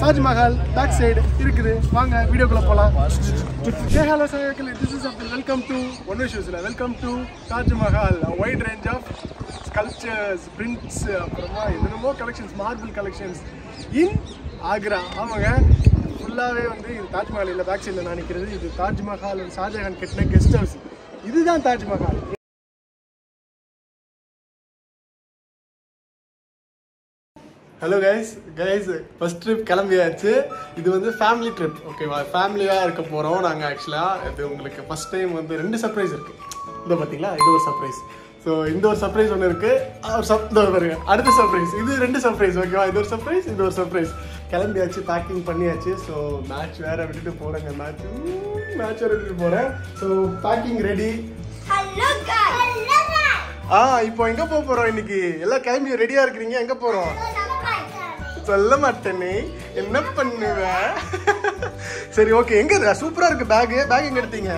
Taj Mahal back side இருக்குது. வாங்க வீடியோக்குள்ள போலாம். Hey hello Sayakal, this is Abdul. Welcome to One Issues. Welcome to Taj Mahal. A wide range of sculptures, prints, அப்புறமா என்னென்னமோ collections, marble collections in Agra. ஆமாங்க, ஃபுல்லாவே வந்து இது தாஜ்மஹால் இல்ல, பேக் சைடுல நான் நிக்கிறது இது தாஜ்மஹால் ஷாஜஹான் கட்டின கெஸ்ட் ஹவுஸ். இதுதான் Taj Mahal. Hello guys, first trip கிளம்பியாச்சு. இது வந்து ஃபேமிலி ட்ரிப், ஓகேவா? ஃபேமிலியாக இருக்க போகிறோம் நாங்கள். ஆக்சுவலாக இது உங்களுக்கு ஃபர்ஸ்ட் டைம் வந்து 2 சர்ப்ரைஸ் இருக்குது. இந்த பார்த்தீங்களா, இது ஒரு சர்ப்ரைஸ். ஸோ இந்த ஒரு சர்ப்ரைஸ் ஒன்று இருக்குது. பாருங்க, அடுத்த சர்ப்ரைஸ். இது 2 சர்ப்ரைஸ், ஓகேவா? இது ஒரு சர்ப்ரைஸ், இது ஒரு சர்ப்ரைஸ். கிளம்பியாச்சு, பேக்கிங் பண்ணியாச்சு. ஸோ மேட்ச் வேறு விட்டுட்டு போகிறேங்க. மேட்ச் வேறு விட்டுட்டு போகிறேன். So packing ready. இப்போ எங்கே போகிறோம் இன்னைக்கு? எல்லாம் கிளம்பி ரெடியாக இருக்கிறீங்க. எங்கே போகிறோம் சொல்ல மாட்டேனே, என்ன பண்ணுவ? சரி, ஓகே. எங்க சூப்பரா இருக்கு பேக் எங்க எடுத்தீங்க?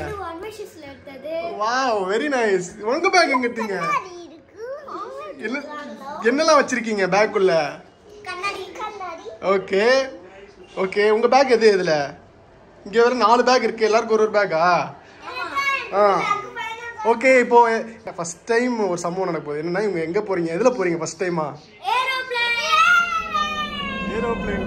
Wow, very nice. உங்க பேக் எங்க எடுத்தீங்க? என்னெல்லாம் வச்சிருக்கீங்க பேக்குள்ள? Okay okay. உங்க பேக் எது? இதுல இங்க வேற 4 பேக் இருக்கு. எல்லாருக்கும் ஒரு பேக்கா? ஓகே. இப்போ ஃபர்ஸ்ட் டைம் ஒரு சம்பவம் நடக்க போகுது. என்னன்னா, இவங்க எங்க போறீங்க? எதுல போறீங்க ஃபர்ஸ்ட் டைமா? ஏரோப்ளைன்,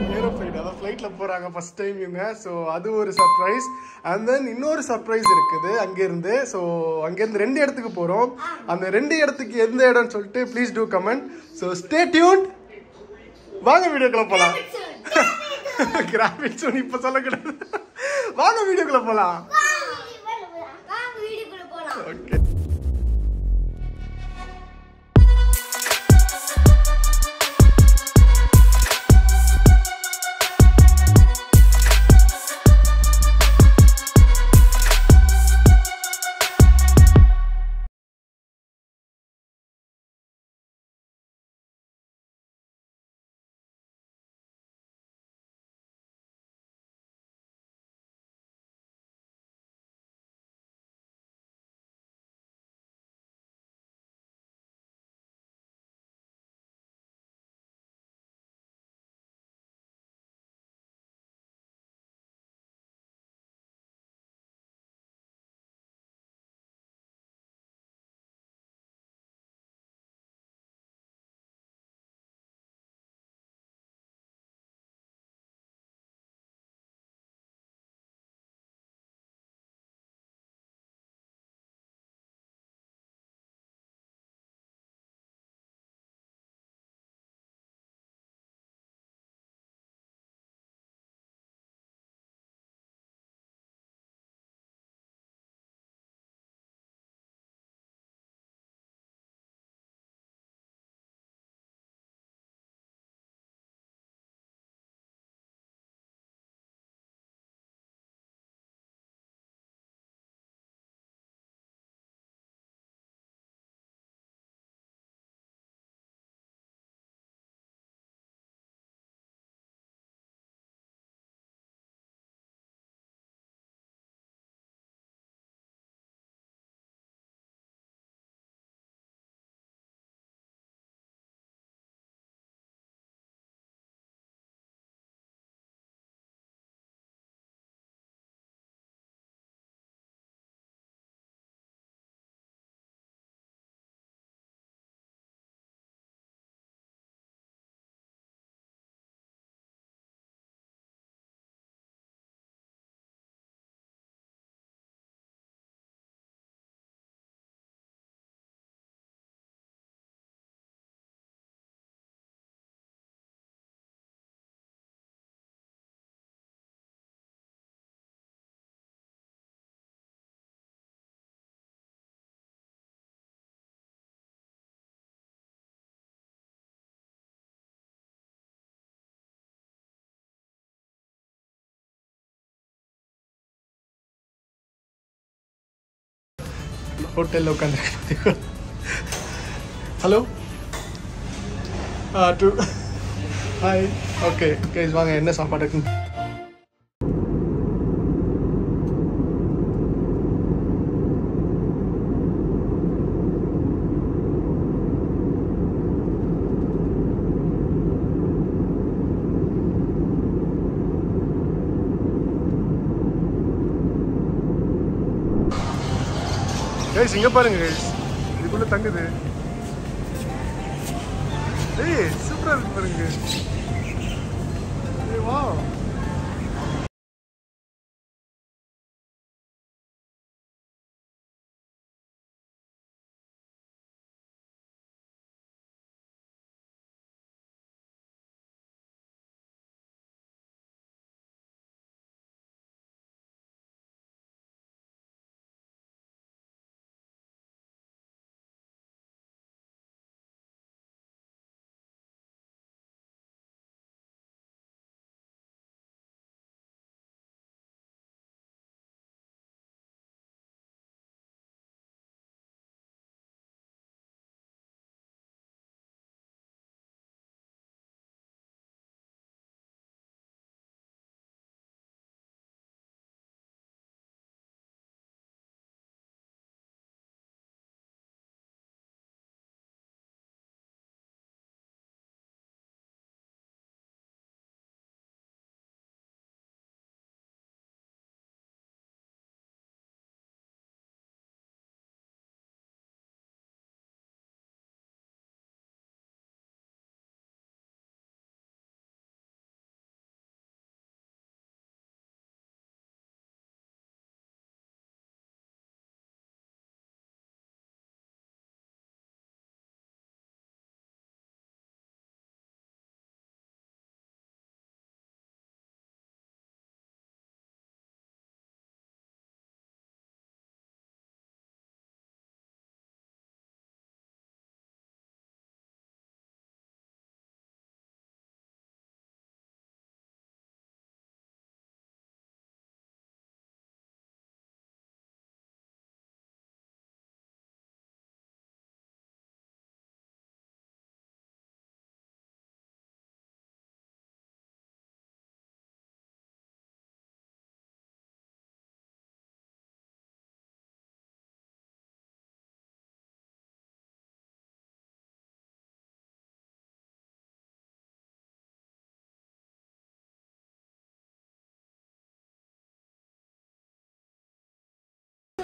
அதாவது ஃப்ளைட்ல போறாங்க ஃபர்ஸ்ட் டைம் இவங்க. ஸோ அது ஒரு சர்ப்ரைஸ். அண்ட் தென் இன்னொரு சர்ப்ரைஸ் இருக்குது அங்கேருந்து. ஸோ அங்கேருந்து 2 இடத்துக்கு போகிறோம். அந்த 2 இடத்துக்கு எந்த இடம்னு சொல்லிட்டு please do comment. So stay tuned. வாங்க வீடியோக்குள்ள போகலாம். கிராஃபிக் சோன் இப்போ சொல்லக்கூடாது. வாங்க வீடியோக்குள்ள போகலாம். ஓகே. ஹோட்டலில் உட்காந்துருக்கு. Hello hi. ஓகே கைஸ், வாங்க என்ன சாப்பாடு இருக்குன்னு. கைஸ் இங்கே பாருங்க கைஸ், இதுக்குள்ளே தங்குது. ஏய் சூப்பராக இருக்கு பாருங்க. வா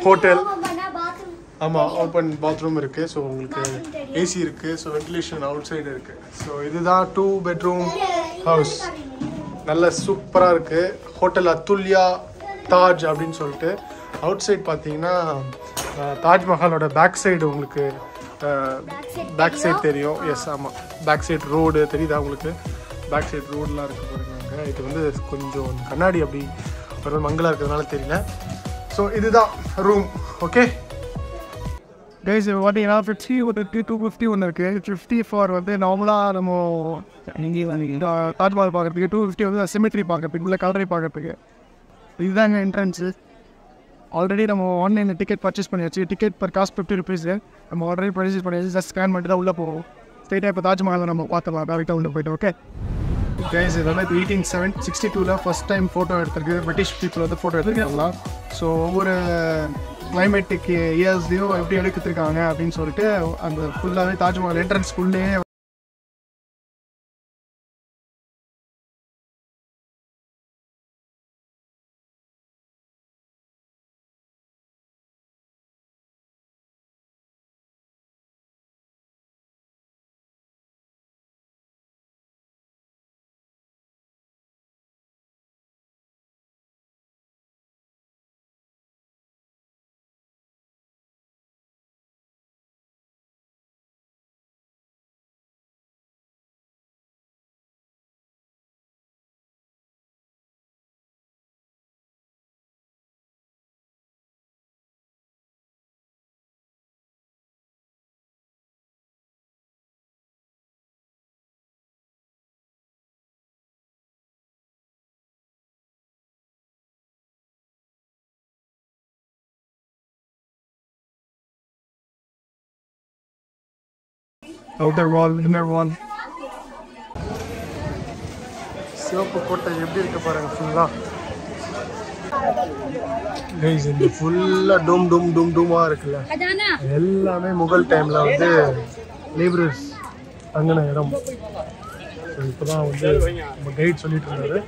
ஹோட்டல். ஆமாம், ஓப்பன் பாத்ரூம் இருக்குது. ஸோ உங்களுக்கு ஏசி இருக்குது. ஸோ வென்டிலேஷன் அவுட் சைடு இருக்குது. ஸோ இதுதான் 2 பெட்ரூம் ஹவுஸ். நல்ல சூப்பராக இருக்குது. ஹோட்டல் அத்துல்யா தாஜ் அப்படின்னு சொல்லிட்டு. அவுட் சைடு பார்த்தீங்கன்னா தாஜ்மஹாலோட பேக் சைடு உங்களுக்கு பேக் சைடு தெரியும். எஸ் ஆமாம், பேக் சைடு ரோடு தெரியுதா உங்களுக்கு? பேக் சைடு ரோடெலாம் இருக்குது பாருங்க. இது வந்து கொஞ்சம் கண்ணாடி அப்படி ஒரு மங்கலாக இருக்கிறதுனால தெரியல. ஸோ இதுதான் ரூம். ஓகே கைஸ், பார்த்தீங்கன்னா 50 ஒரு 250 ஒன்று இருக்குது. 50 ஃபார் வந்து நார்மலாக நம்ம தாஜ்மஹால் பார்க்குறதுக்கு, 250 வந்து சிமெட்ரி பார்க்குறதுக்கு, இல்லை கலரை பார்க்குறதுக்கு. இதுதாங்க என்ட்ரன்ஸு. ஆல்ரெடி நம்ம ஆன்லைனில் டிக்கெட் பர்ச்சேஸ் பண்ணியாச்சு. Ticket per cost 50 rupees. நம்ம ஆல்ரெடி பர்ச்சேஸ் பண்ணியாச்சு. ஜஸ்ட் ஸ்கேன் பண்ணிட்டு தான் உள்ளே போவோம். ஸ்ட்ரெயிட்டாக இப்போ தாஜ்மஹாலில் நம்ம பார்த்துக்கலாம். டேரெக்டாக உள்ளே போய்ட்டு. ஓகே கைஸ், இதெல்லாம் 1862 ஃபஸ்ட் டைம் ஃபோட்டோ எடுத்துருக்கு. பிரிட்டிஷ் பீப்புள் வந்து ஃபோட்டோ எடுத்துருக்காங்களா. ஸோ ஒவ்வொரு கிளைமேட்டிக் இயர்ஸ்லையும் எப்படி எடுத்துருக்காங்க அப்படின்னு சொல்லிட்டு அந்த ஃபுல்லாகவே தாஜ்மஹால் என்ட்ரன்ஸ் ஃபுல்லே outer wall, inner wall. சிவப்பு கோட்டை எப்படி இருக்கு பாருங்க ஃபுல்லா. கைஸ், இந்த ஃபுல்லா டூமா இருக்குல்ல, எல்லாமே முகல் டைம்ல வந்து லேபரர்ஸ் தங்கின இடம். ஸோ இப்போதான் வந்து நம்ம கைட் சொல்லிட்டு இருந்தாரு.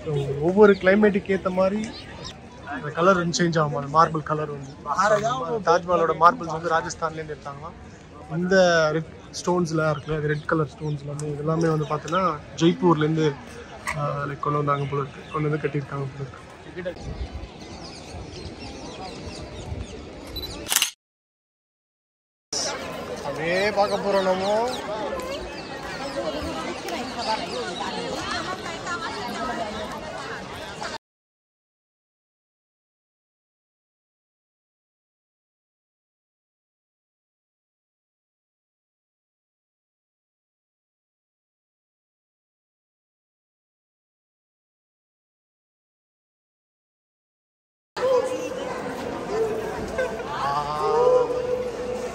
ஸோ ஒவ்வொரு கிளைமேட்டுக்கு ஏற்ற மாதிரி அந்த கலர் வந்து சேஞ்ச் ஆகும், அந்த மார்பிள் கலர் வந்து. தாஜ்மஹாலோட மார்பிள்ஸ் வந்து ராஜஸ்தான்லேருந்து எடுத்தாங்க. இந்த ரெட் ஸ்டோன்ஸ்லாம் இருக்குல்ல, அது ரெட் கலர் ஸ்டோன்ஸ் எல்லாமே வந்து பார்த்தீங்கன்னா ஜெய்ப்பூர்லேருந்து லைக் கொண்டு வந்தாங்க போல இருக்கு, கொண்டு வந்து கட்டியிருக்காங்க போல இருக்கு. அப்படியே பார்க்க போகிறோம் நம்ம.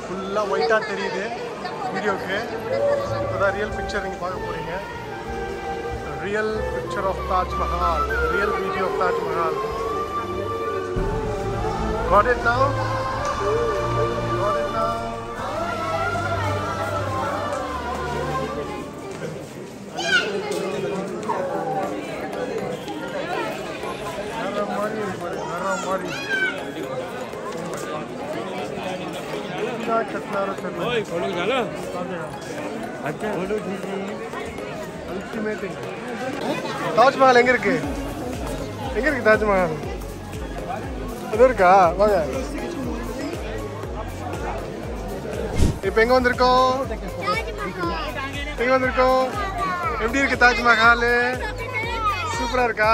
ஃபுல்லாக ஒயிட்டாக தெரியுது வீடியோக்கு. இப்போதான் ரியல் பிக்சர் நீங்கள் பார்க்க போகிறீங்க. Real picture of Taj Mahal, real video of Taj Mahal. Got it now? Got it now? Mari. Oi, follow gala. अच्छा, follow ठीक है. Ultimate. தாஜ்மஹால் எங்க இருக்கு? எங்க இருக்கு தாஜ்மஹால்? அது இருக்கா? வாங்க. இப்போ எங்க வந்திருக்கோம்? எங்க வந்திருக்கோம்? எப்படி இருக்கு தாஜ்மஹால்? சூப்பரா இருக்கா?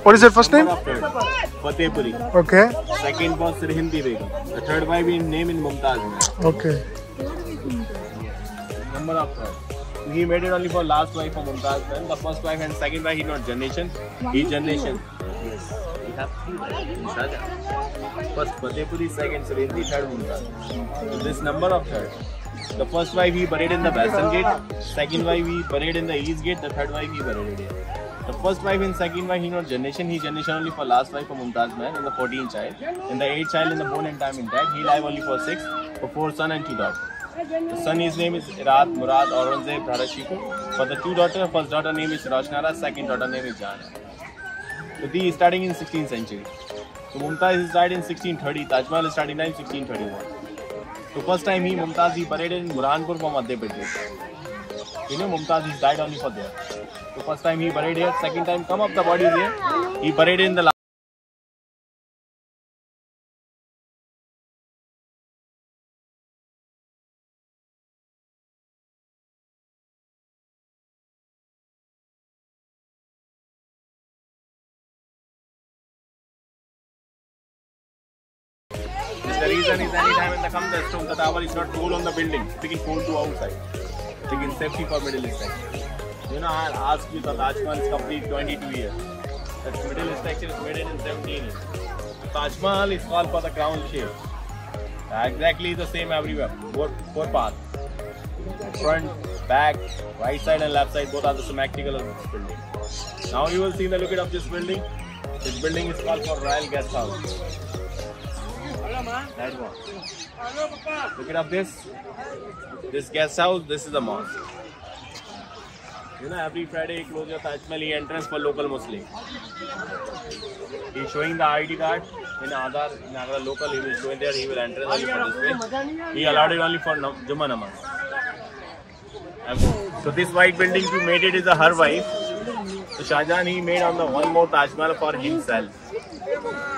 What is your first name? Fatehpuri. Okay. Second was Sirhindi Begum. The third wife in name in Mumtaz. Okay. Number of third. He made it only for last wife of Mumtaz. Then the first wife and second wife, he not generation. He generation. Yes. We have three wives. First Fatehpuri, second Sirhindi, third Mumtaz. So this number of third. The first wife he buried in the western gate. Second wife he buried in the east gate. The third wife he buried here. The first wife and second wife he not generation. He generation only for last wife for Mumtaz man and the 14th child. And the 8th child in the bone and time in dead. He live only for 6, for 4 son and 2 daughters. The son his name is Irat, Murad, Aurangzeb, Dharashiko. For the 2 daughters, first daughter name is Roshnara, second daughter name is Jana. So these starting in 16th century. So Mumtaz is died in 1630. Taj Mahal is starting in 1631. So first time Mumtaz he buried in Burhanpur for Madhya Pradesh. You know Mumtaz is died only for there. So first time he buried here, second time come up the body here. He buried in the last. The reason is anytime when they come the stone, the tower is not full on the building. They can hold to outside. They can safety for Middle East. You know, I'll ask you the Taj Mahal is complete 22 years. That Middle East section is made in 17 years. Taj Mahal is called for the crown shape. Exactly the same everywhere. Four paths. Front, back, right side and left side both are the symmetrical of this building. Now you will see the look of this building. This building is called for Royal Guest House. That one. Look at this. This guest house, this is the mosque. You know, every Friday he closes your Taj Mahal entrance for local Muslim. He is showing the ID card in Aadhaar. In Agra local, he will show it there. He will enter only for this way. He allowed it only for Jummah Namaz. So this white building you made it is a her wife. So Shah Jahan he made on the one more Taj Mahal for himself.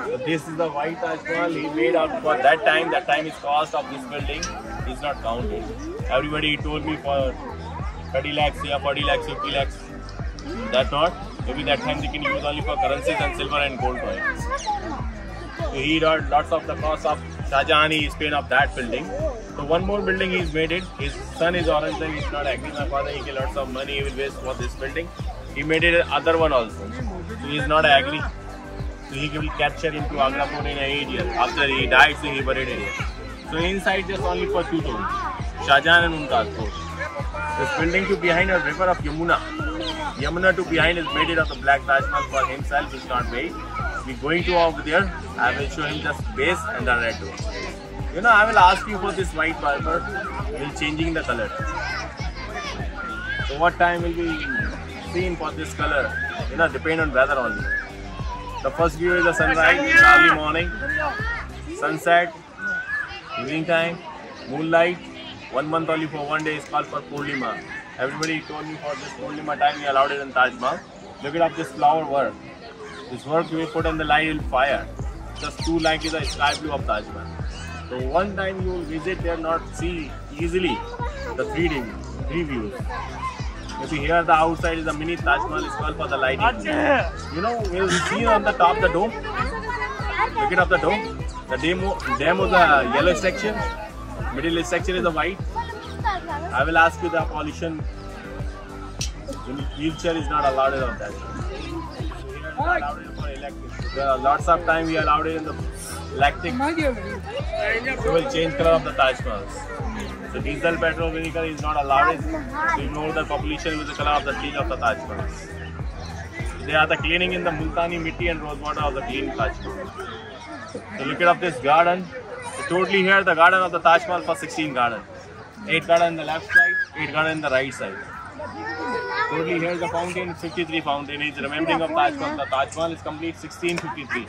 So this is the white Taj Mahal he made out for that time. That time his cost of this building is not counted. Everybody told me for 30 lakhs, yeah, 40 lakhs, 50 lakhs. That not. Maybe that time they can use only for currencies and silver and gold coins. So he got lots of the cost of Shah Jahan he paid of that building. So one more building he's made it. His son is orange and he's not agree. My father he get lots of money he will waste for this building. He made it other one also. So he's not agree. So he will capture into Agra Fort in 8 years. After he died, so he buried it here. So inside just only for 2 tombs. Shah Jahan and Mumtaz Fort. This building to behind a river of Yamuna. Yamuna to behind is made it of the black Taj Mahal for himself. He's not made. We're going to over there. I will show him just base and the red door. You know, I will ask you for this white marble. Will changing the color. So what time will be scene for this color, depend on weather only. The first view is the sunrise, early morning, sunset, evening time, moonlight. 1 month only for 1 day is called for Purnima. Everybody told me for this Purnima time we allowed it in Taj Mahal. Look at this flower work. This work we put on the light will fire. Just too like the sky blue of Taj Mahal. So one time you will visit there, not see easily the 3D views. You see here the outside is a mini Taj Mahal is called for the lighting. We'll see on the top the dome. Look at the dome. The dome is the yellow section. Middle section is the white. I will ask you the pollution. Wheelchair is not allowed on that. Allowed it for electric. There are lots of time we allowed it in the electric. So we'll change color of the Taj Mahal. So diesel petrol vehicle is not allowed to ignore the population with the color of the change of the Taj Mahal. They are the cleaning in the Multani mitti and rose water of the clean Taj Mahal. So look at this garden. So totally here the garden of the Taj Mahal for 16 garden. 8 garden on the left side, 8 garden on the right side. Totally here the fountain, 53 fountain is remembering of Taj Mahal. The Taj Mahal is complete 1653.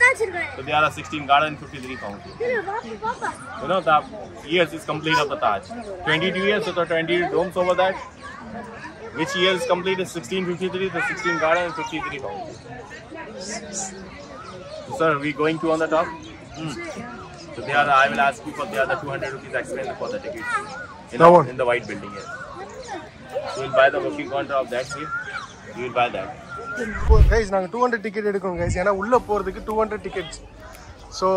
So there are 16 garden, 53 fountain. The years is complete of the Taj. 22 years, so the 20 domes over that. Which year is complete is 1653, the 16 garden and 53 fountain. So, sir, we going to on the top? So there I will ask you for the other 200 rupees expense for the tickets. In the white building here. You will buy the booking counter of that here. You will buy that. Guys, நாங்க 200 ticket எடுக்கோம் guys. ஏனா உள்ள போறதுக்கு 200 tickets. So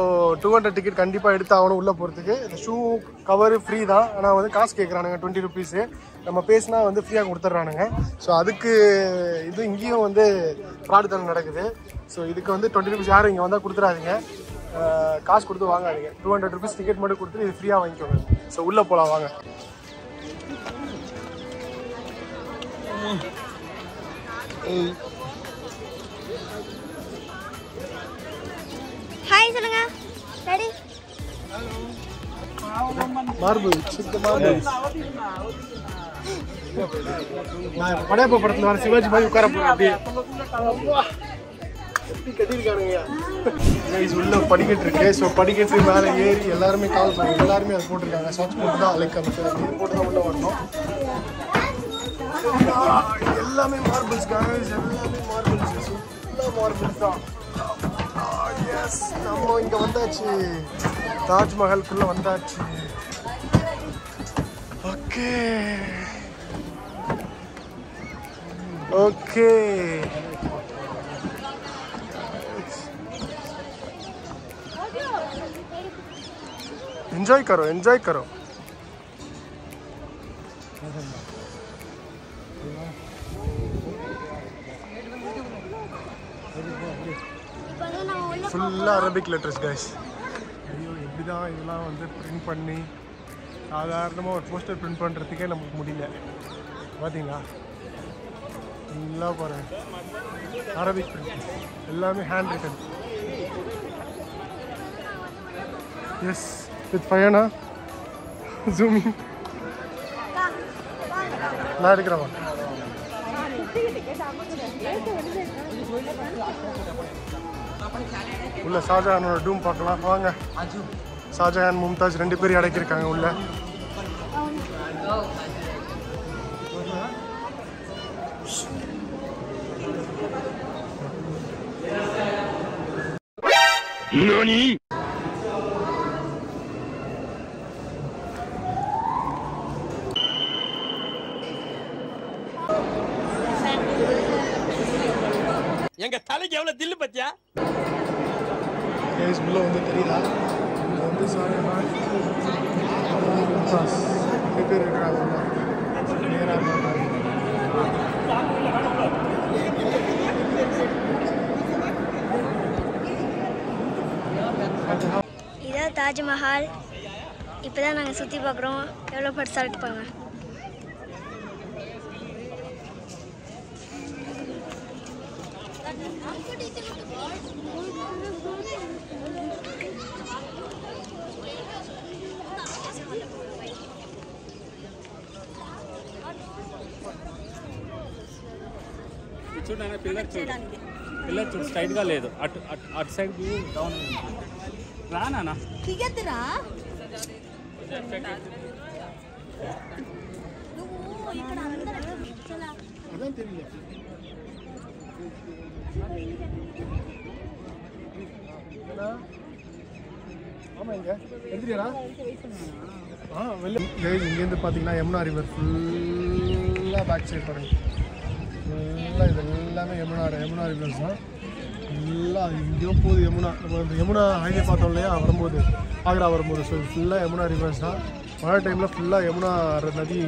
200 ticket கண்டிப்பா எடுத்து ஆவணும் உள்ள போறதுக்கு. இந்த ஷூ கவர் ஃப்ரீ தான். ஆனா வந்து காசு கேக்குறானுங்க 20 ரூபீஸ். நம்ம பேசினா வந்து ஃப்ரீயா கொடுத்துறானுங்க. சோ அதுக்கு இது இங்கேயும் வந்து ஃப்ராட் தான் நடக்குது. சோ இதுக்கு வந்து 20 ரூபீஸ் யாரும் இங்க வந்தா கொடுத்துறாதீங்க. காசு கொடுத்து வாங்காதீங்க. 200 ரூபீஸ் டிக்கெட் மட்டும் கொடுத்து இது ஃப்ரீயா வாங்கிக்கோங்க. சோ உள்ள போலாம் வாங்க. ஹாய் சொல்லுங்க. ரெடி? மார்பிள் சித்த மார்பிள். நான் படையப்ப படத்துல வர சிவாஜி மாதிரி உட்கார போறேன் அப்படியே. எப்படி கட்டிருக்கானுங்க. கைஸ் உள்ள படிக்கட்டு இருக்கு. ஸோ படிக்கட்டு மேலே ஏறி எல்லாருமே கால் பண்ணி எல்லாருமே அதை போட்டிருக்காங்க. சர்ச் போட்டு தான் லைக் போட்டு தான் உள்ள வரணும். எல்லாமே மார்பிள்ஸ் கைஸ், எல்லாமே மார்பிள்ஸ். ஃபுல்லாக மார்பிள்ஸ் தான். எஸ், நம்ம இங்கே வந்தாச்சு. தாஜ்மஹாலுக்குள்ள வந்தாச்சு. ஓகே ஓகே एंजॉय करो, एंजॉय करो. ஃபுல்லாக அரபிக் லெட்டர்ஸ் கைஸ். ஐயோ எப்படி தான் இதெல்லாம் வந்து பிரிண்ட் பண்ணி சாதாரணமாக ஒரு போஸ்டர் பிரிண்ட் பண்ணுறதுக்கே நமக்கு முடியல. பார்த்தீங்களா ஃபுல்லாக பாருங்கள் அரபிக் பிரிண்ட் எல்லாமே hand written. Yes with Fiona zooming நான் எடுக்கிறவா. உள்ள ஷாஜஹானோட டூம் பார்க்கலாம் வாங்க. ஷாஜஹான் மும்தாஜ் 2 பேரும் அடக்கியிருக்காங்க உள்ள. NANI? எங்க தலைக்கு எவ்வளவு தில்லு பத்தியா? கேஸ் உள்ள வந்து தெரியுதா? இது வந்து ஷாஜஹான் மும்தாஜ் 2 பேர் இருக்காங்க உள்ள. இதான் தாஜ்மஹால். இப்போ தான் நாங்கள் சுற்றி பார்க்குறோம். எவ்வளோ பெருசாக இருப்பாங்க. చూడనా పిల్లర్ చూడు స్ట్రైట్ గా లేదు అటు సైడ్ వ్యూ డౌన్ రానా దిగద్దురా నువ్వు ఇక్కడ అందరూ చాలా அதான் தெரியல ஆமாம் இங்கே எந்திரியா வெளில கைஸ் இங்கேருந்து பார்த்தீங்கன்னா யமுனா ரிவர் ஃபுல்லாக பேக் சைட் பாருங்க ஃபுல்லாக இது எல்லாமே யமுனா ரிவர்ஸ் தான் ஃபுல்லாக எங்கேயோ போகுது யமுனா நம்ம இந்த யமுனா ஹைவே பார்த்தோம் இல்லையா வரும்போது ஆக்ரா வரும்போது ஸோ ஃபுல்லாக யமுனா ரிவர்ஸ் தான் மழை டைமில் ஃபுல்லாக யமுனா நதி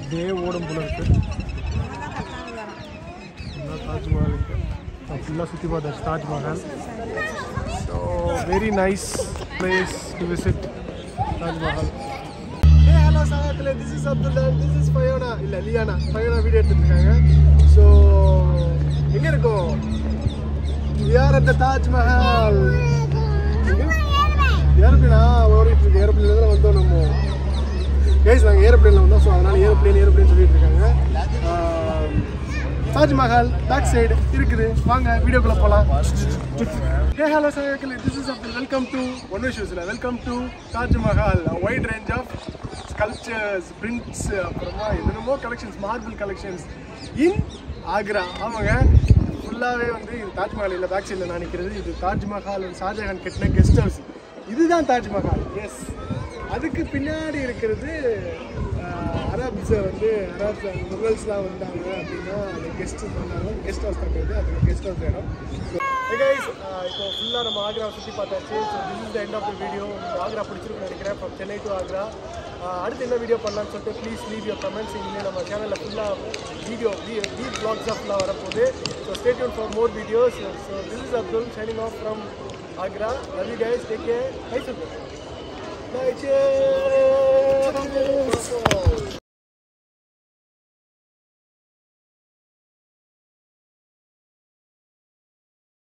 இதே ஓடும் போல இருக்குது தாஜ்மஹால் இருக்குது ஃபுல்லாக சுற்றி பார்த்தாச்சு Taj Mahal so very nice place to visit Taj Mahal hello சாகத்தில் this is Abdullah this is Fiona இல்லை லியானா ஃபயோனா வீடியோ எடுத்துருக்காங்க ஸோ எங்கே இருக்கோம் we are at the Taj Mahal ஏரோப்ளேனா ஓடிட்டு இருக்கு ஏரோப்ளேனில் வந்தோம் நம்ம கைஸ் நாங்கள் ஏரோப்ளேனில் வந்தோம் ஸோ அதனால் ஏரோப்ளேன் சொல்லிட்டு இருக்காங்க தாஜ்மஹால் பேக் சைடு இருக்குது வாங்க வீடியோக்குள்ளே போகலாம் hey hello sir this is Abdul welcome to one விஷயத்தில் welcome to Taj Mahal wide range of sculptures prints அப்புறமா என்னென்னமோ collections marble collections in Agra ஆமாங்க ஃபுல்லாகவே வந்து இது தாஜ்மஹால் இல்லை பேக் சைடில் நான் நிற்கிறது இது தாஜ்மஹால் ஷாஜஹான் கட்டின கெஸ்ட் ஹவுஸ் இதுதான் தாஜ்மஹால் எஸ் அதுக்கு பின்னாடி இருக்கிறது அரப்ஸ் வந்து முகல்ஸ்லாம் வந்தாங்க அப்படின்னா அந்த கெஸ்ட் வந்தாங்க கெஸ்ட் ஹவுஸ் தங்குறது அது கெஸ்ட் ஹவுஸ் இடம் கைஸ் இப்போ ஃபுல்லாக நம்ம ஆக்ரா சுற்றி பார்த்தாச்சு so this is the end of the video Agra பிடிச்சிருக்குன்னு நினைக்கிறேன் ஃப்ரம் சென்னை டு ஆக்ரா அடுத்து என்ன வீடியோ பண்ணலான்னு சொல்லிட்டு ப்ளீஸ் லீவ் யுவர் கமெண்ட்ஸ் இனிமேல் நம்ம சேனலில் ஃபுல்லாக வீடியோ வீட் வ்ளாக்ஸாக ஃபுல்லாக வரப்போகுது so stay tune for more videos so this is Abdul shining off from Agra love you guys take care bye சொல்லுங்கள்